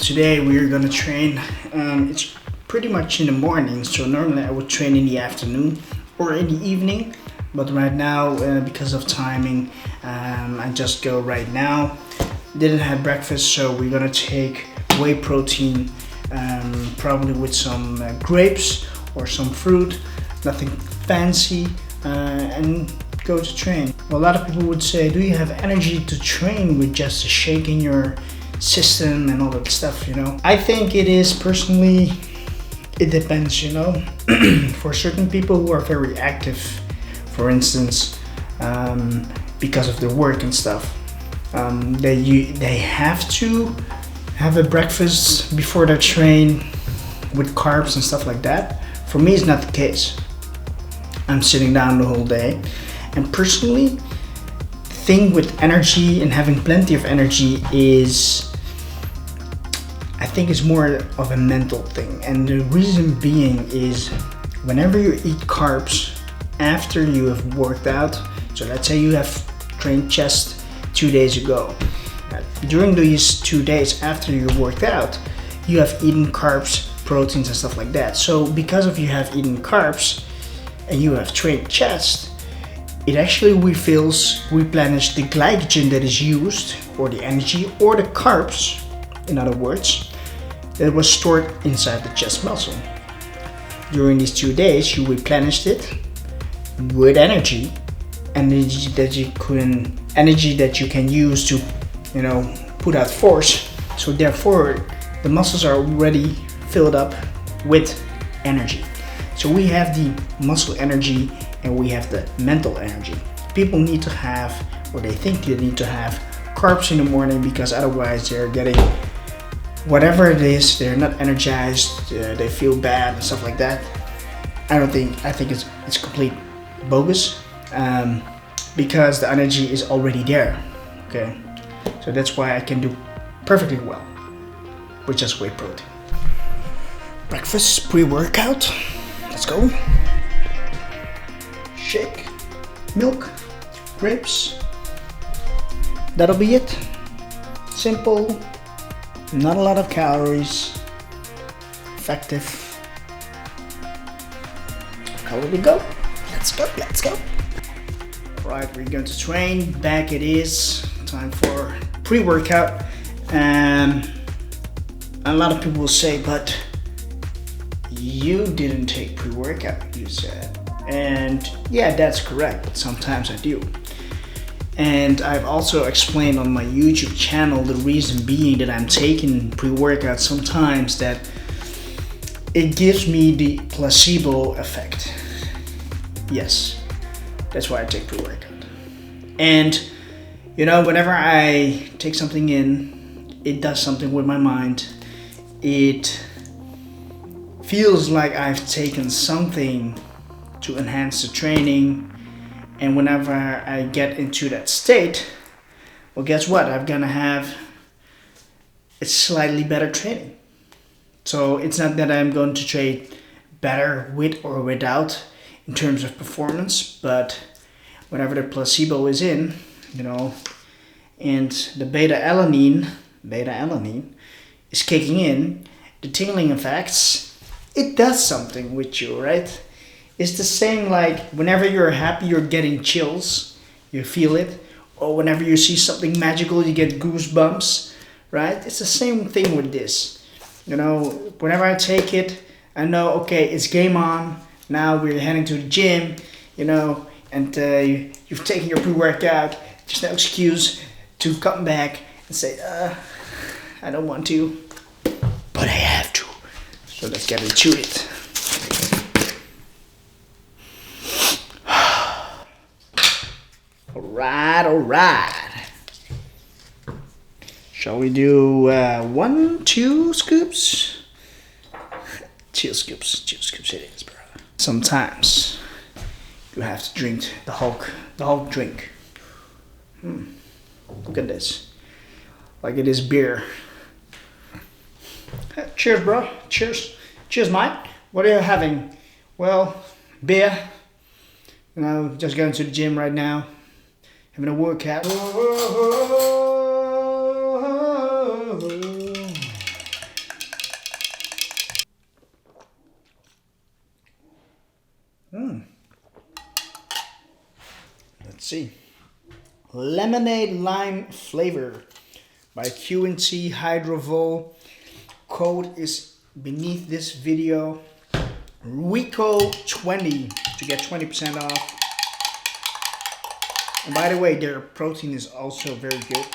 today we're gonna train. It's pretty much in the morning, so normally I would train in the afternoon or in the evening, but right now because of timing, I just go right now. Didn't have breakfast, so we're gonna take whey protein, probably with some grapes or some fruit, nothing fancy, and go to train. Well, a lot of people would say, do you have energy to train with just a shake in your system and all that stuff, you know? I think it is personally, it depends, you know? For certain people who are very active, for instance, because of their work and stuff, they have to have a breakfast before they train with carbs and stuff like that. For me, it's not the case. I'm sitting down the whole day. And personally, the thing with energy and having plenty of energy is, I think it's more of a mental thing. And the reason being is whenever you eat carbs after you have worked out, so let's say you have trained chest 2 days ago. During these 2 days after you worked out, you have eaten carbs, proteins and stuff like that. So because of you have eaten carbs and you have trained chest, it actually replenishes the glycogen that is used, or the energy, or the carbs, in other words, that was stored inside the chest muscle. During these 2 days, you replenished it with energy that you can use to, you know, put out force. So therefore, the muscles are already filled up with energy. So we have the muscle energy and we have the mental energy. People need to have, or they think they need to have, carbs in the morning because otherwise they're getting whatever it is, they're not energized, they feel bad and stuff like that. I think it's complete bogus, because the energy is already there, okay? So that's why I can do perfectly well with just whey protein. Breakfast, pre-workout, let's go. Shake, milk, grapes. That'll be it. Simple, not a lot of calories, effective. How will we go? Let's go. Right, we're going to train. Back it is. Time for pre-workout. A lot of people will say, but you didn't take pre-workout, you said. And yeah, that's correct. Sometimes I do. And I've also explained on my YouTube channel the reason being that I'm taking pre-workout sometimes, that it gives me the placebo effect. Yes, that's why I take pre-workout. And you know, whenever I take something in, it does something with my mind. It feels like I've taken something to enhance the training, and whenever I get into that state, well, guess what? I'm gonna have a slightly better training. So it's not that I'm going to train better with or without in terms of performance, but whenever the placebo is in, you know, and the beta-alanine is kicking in, the tingling effects, it does something with you, right? It's the same like whenever you're happy, you're getting chills, you feel it. Or whenever you see something magical, you get goosebumps, right? It's the same thing with this. You know, whenever I take it, I know, okay, it's game on. Now we're heading to the gym, you know, and you've taken your pre-workout. There's no excuse to come back and say, I don't want to, but I have to. So let's get into it. All right. Shall we do 1, 2 scoops? 2 scoops it is, bro. Sometimes you have to drink the whole drink. Look at this. Like it is beer. Cheers, bro. Cheers, mate. What are you having? Well, beer. You know, just going to the gym right now. Having a workout. Let's see. Lemonade lime flavor by Q&T Hydrovol. Code is beneath this video. Rico20 to get 20% off. And by the way, their protein is also very good.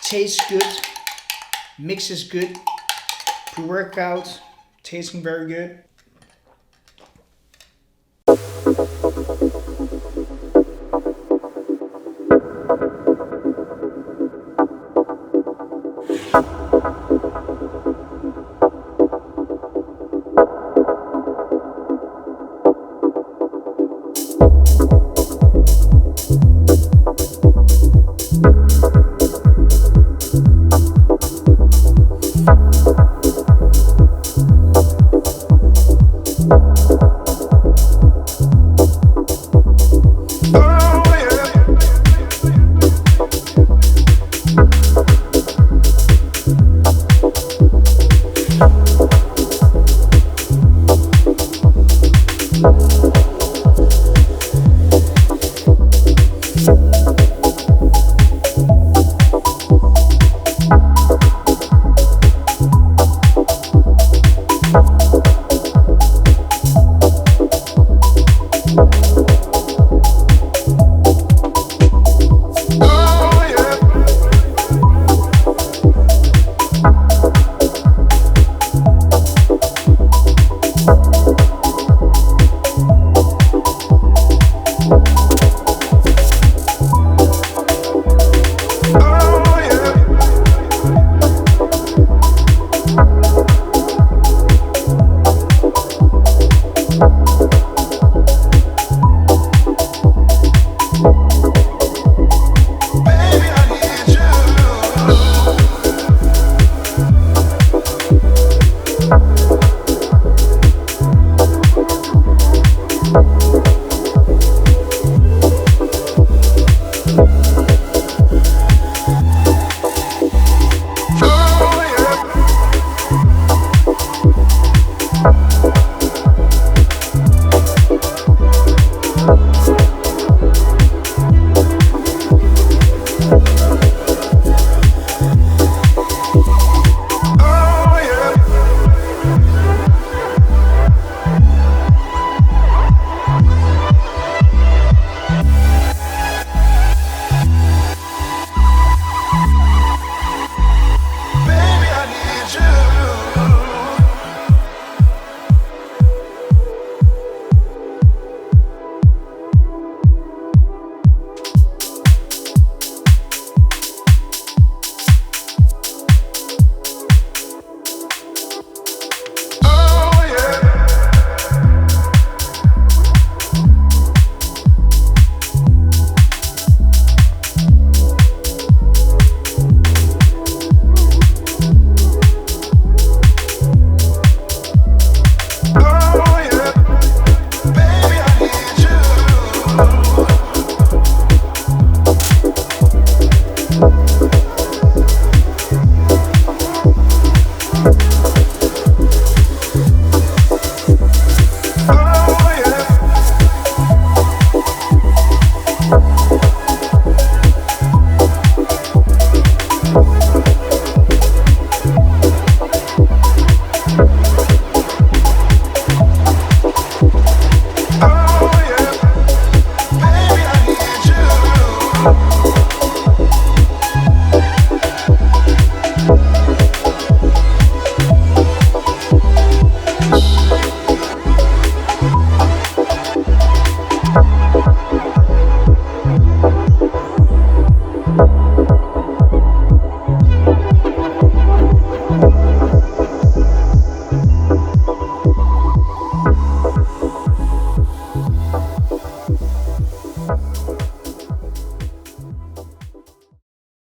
Tastes good. Mix is good. Pre-workout. Tasting very good.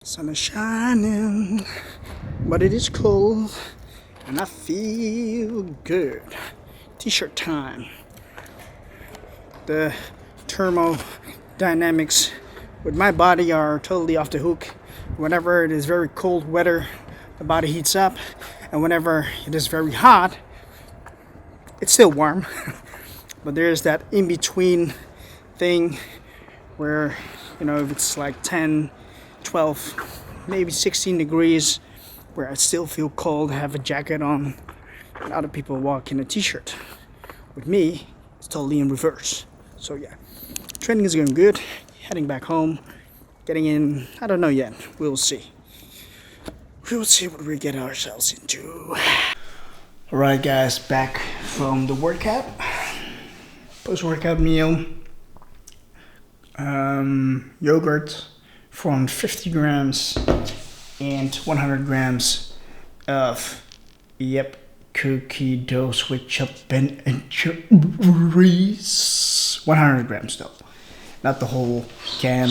Sun is shining, but it is cold, and I feel good. T-shirt time. The thermodynamics with my body are totally off the hook. Whenever it is very cold weather, the body heats up, and whenever it is very hot, it's still warm. But there's that in-between thing where, you know, if it's like 10, 12, maybe 16 degrees, where I still feel cold, have a jacket on, and other people walk in a t-shirt. With me, it's totally in reverse. So yeah, training is going good. Heading back home, getting in, I don't know yet. We'll see. We'll see what we get ourselves into. Alright guys, back from the workout. Post-workout meal. Yogurt from 50 grams and 100 grams of, cookie dough with chopped Ben and Jerry's. 100 grams though, not the whole can.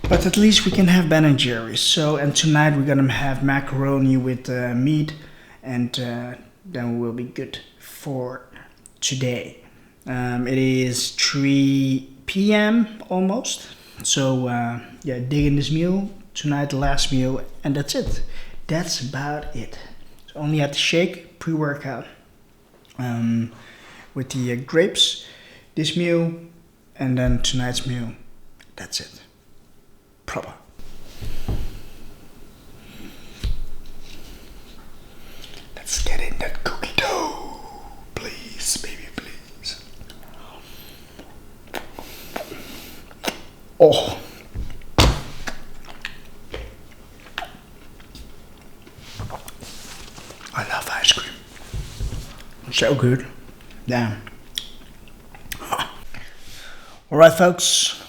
But at least we can have Ben and Jerry's. So, and tonight we're gonna have macaroni with meat, and then we'll be good for today. It is 3 p.m. almost. So yeah, dig in this meal. Tonight the last meal, and that's it. That's about it. So only had to shake pre-workout with the grapes. This meal, and then tonight's meal. That's it. Proper. Let's get in that cookie dough, please, baby, please. Oh. I love ice cream. So good. Damn. Alright folks,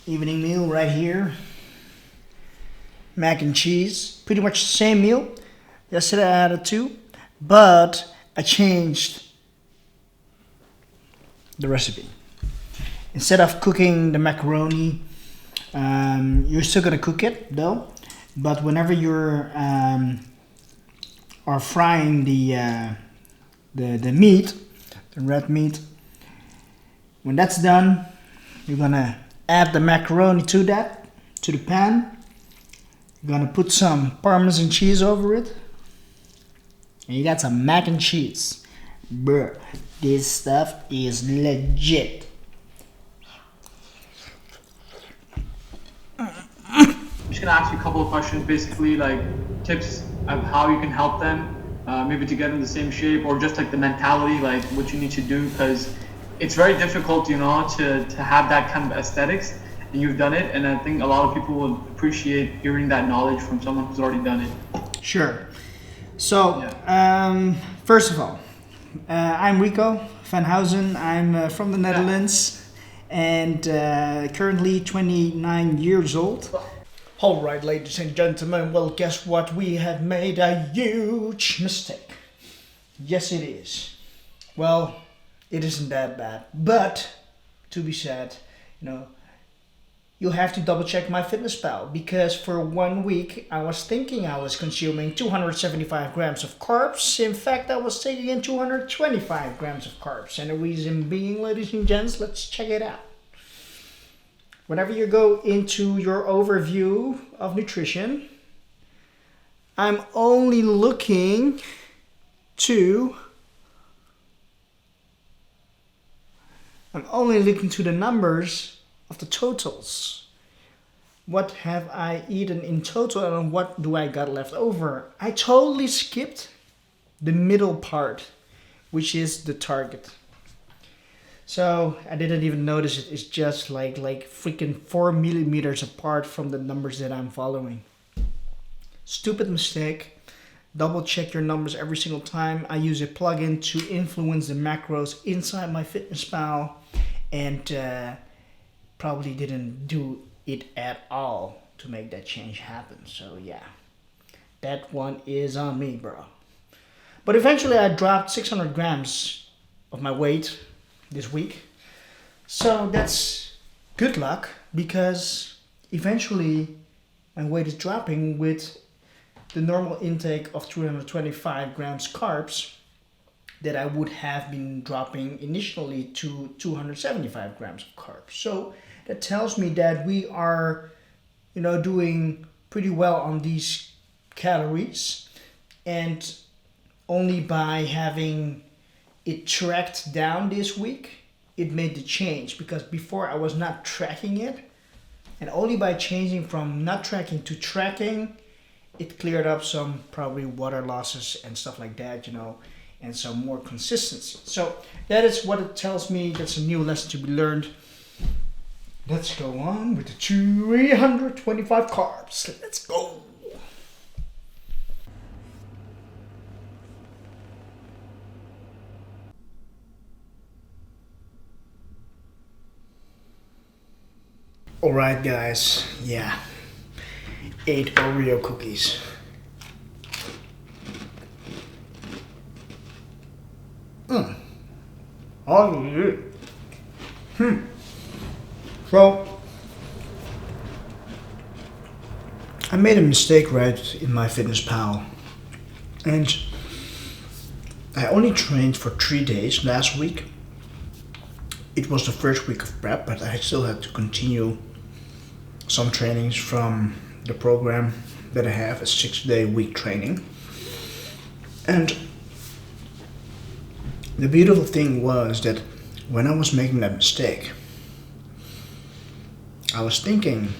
evening meal right here. Mac and cheese, pretty much the same meal. Yesterday I had it too, but I changed the recipe. Instead of cooking the macaroni, you're still gonna cook it though, but whenever you're are frying the meat, the red meat, when that's done, you're gonna add the macaroni to the pan. You're gonna put some Parmesan cheese over it, and you got some mac and cheese. Bruh, this stuff is legit. I'm just gonna ask you a couple of questions, basically like tips of how you can help them, maybe to get in the same shape, or just like the mentality, like what you need to do, because it's very difficult, you know, to have that kind of aesthetics, and you've done it, and I think a lot of people will appreciate hearing that knowledge from someone who's already done it. Sure. So, first of all, I'm Rico van Huizen. I'm from the Netherlands, and currently 29 years old. All right, ladies and gentlemen, well, guess what? We have made a huge mistake. Yes, it is. Well, it isn't that bad, but to be said, you know, you'll have to double check MyFitnessPal, because for 1 week I was thinking I was consuming 275 grams of carbs. In fact, I was taking in 225 grams of carbs, and the reason being, ladies and gents, let's check it out. Whenever you go into your overview of nutrition, I'm only looking to the numbers of the totals. What have I eaten in total, and what do I got left over? I totally skipped the middle part, which is the target. So I didn't even notice it. It's just like freaking 4 millimeters apart from the numbers that I'm following. Stupid mistake. Double check your numbers every single time. I use a plugin to influence the macros inside MyFitnessPal, and probably didn't do it at all to make that change happen. So yeah, that one is on me, bro. But eventually I dropped 600 grams of my weight this week. So that's good luck, because eventually my weight is dropping with the normal intake of 325 grams carbs that I would have been dropping initially to 275 grams of carbs. So that tells me that we are, you know, doing pretty well on these calories, and only by having it tracked down this week it made the change, because before I was not tracking it, and only by changing from not tracking to tracking, it cleared up some probably water losses and stuff like that, you know, and some more consistency. So that is what it tells me. That's a new lesson to be learned. Let's go on with the 325 carbs. Let's go. Alright guys, yeah, 8 Oreo cookies. Oh yeah. So, I made a mistake right in my fitness pal, and I only trained for 3 days last week. It was the first week of prep, but I still had to continue some trainings from the program that I have, a 6-day week training. And the beautiful thing was that when I was making that mistake, I was thinking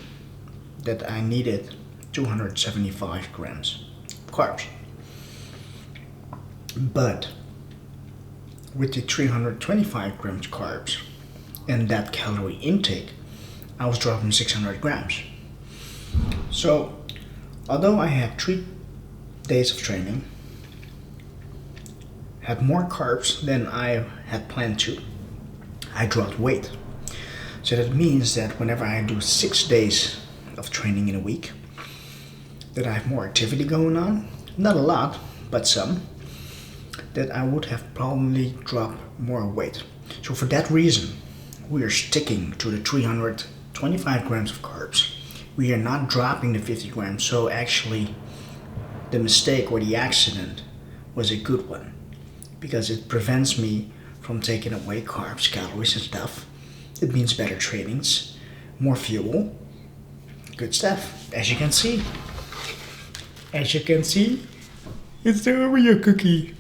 that I needed 275 grams carbs. But with the 325 grams carbs and that calorie intake, I was dropping 600 grams. So, although I had 3 days of training, had more carbs than I had planned to, I dropped weight. So that means that whenever I do 6 days of training in a week, that I have more activity going on, not a lot, but some, that I would have probably dropped more weight. So for that reason, we are sticking to the 325 grams of carbs. We are not dropping the 50 grams. So actually, the mistake or the accident was a good one, because it prevents me from taking away carbs, calories and stuff. It means better trainings, more fuel, good stuff. As you can see, it's the Oreo cookie.